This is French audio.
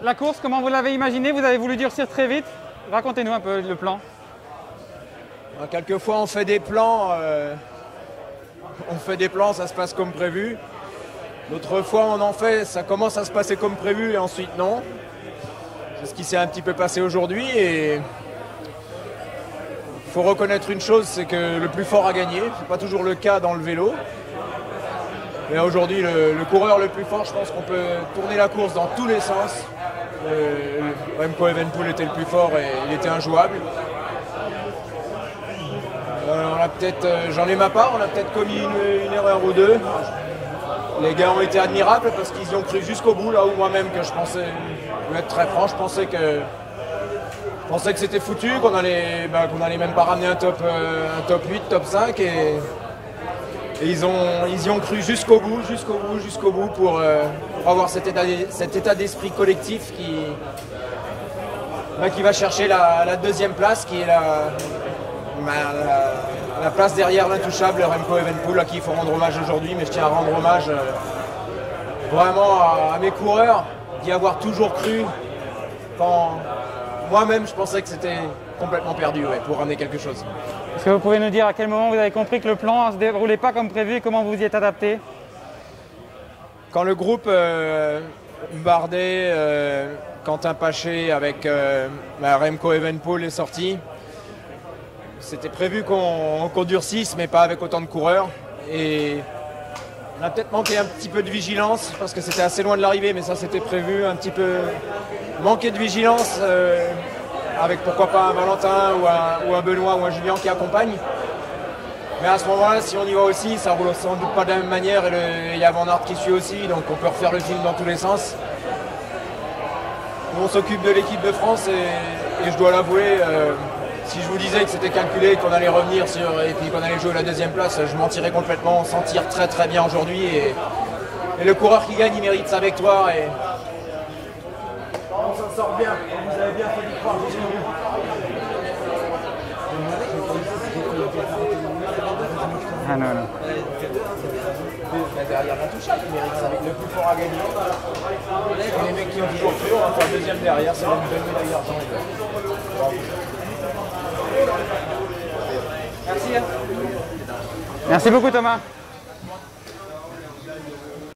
la course, comment vous l'avez imaginé? Vous avez voulu durcir très vite. Racontez-nous un peu le plan. Quelquefois on fait des plans, ça se passe comme prévu. D'autres fois on en fait, ça commence à se passer comme prévu et ensuite non. C'est ce qui s'est un petit peu passé aujourd'hui et il faut reconnaître une chose, c'est que le plus fort a gagné. C'est pas toujours le cas dans le vélo. Mais aujourd'hui, le coureur le plus fort, je pense qu'on peut tourner la course dans tous les sens. Remco Evenepoel était le plus fort et il était injouable. On a peut-être, j'en ai ma part, on a peut-être commis une erreur ou deux. Les gars ont été admirables parce qu'ils y ont cru jusqu'au bout, là où moi-même, que je pensais, pour être très franc, je pensais que c'était foutu, qu'on allait même pas ramener un top 8, top 5 et ils y ont cru jusqu'au bout pour avoir cet état d'esprit collectif qui va chercher la deuxième place, qui est la place derrière l'intouchable Remco Evenepoel, à qui il faut rendre hommage aujourd'hui. Mais je tiens à rendre hommage vraiment à mes coureurs, d'y avoir toujours cru quand moi-même je pensais que c'était complètement perdu, pour ramener quelque chose. Est-ce que vous pouvez nous dire à quel moment vous avez compris que le plan ne se déroulait pas comme prévu et comment vous y êtes adapté? Quand le groupe Bardet, Quentin Paché avec Remco Evenepoel est sorti, c'était prévu qu'on durcisse, mais pas avec autant de coureurs. Et on a peut-être manqué un petit peu de vigilance parce que c'était assez loin de l'arrivée, mais ça c'était prévu, un petit peu manquer de vigilance avec pourquoi pas un Valentin ou un Benoît ou un Julien qui accompagne. Mais à ce moment-là, si on y va aussi, ça roule sans doute pas de la même manière et il y a Van Aert qui suit aussi, donc on peut refaire le film dans tous les sens. Nous on s'occupe de l'équipe de France et je dois l'avouer, si je vous disais que c'était calculé, qu'on allait revenir et puis qu'on allait jouer la deuxième place, je mentirais complètement. On s'en tire très très bien aujourd'hui et le coureur qui gagne, il mérite sa victoire. Et on s'en sort bien, vous avez bien fait d'y croire jusqu'au bout. Ah non, non. Derrière l'intouchable, il mérite ça. Le plus fort à gagner. Les mecs qui ont toujours cru, on va faire le deuxième derrière, c'est une belle médaille d'argent. Merci. Merci beaucoup Thomas.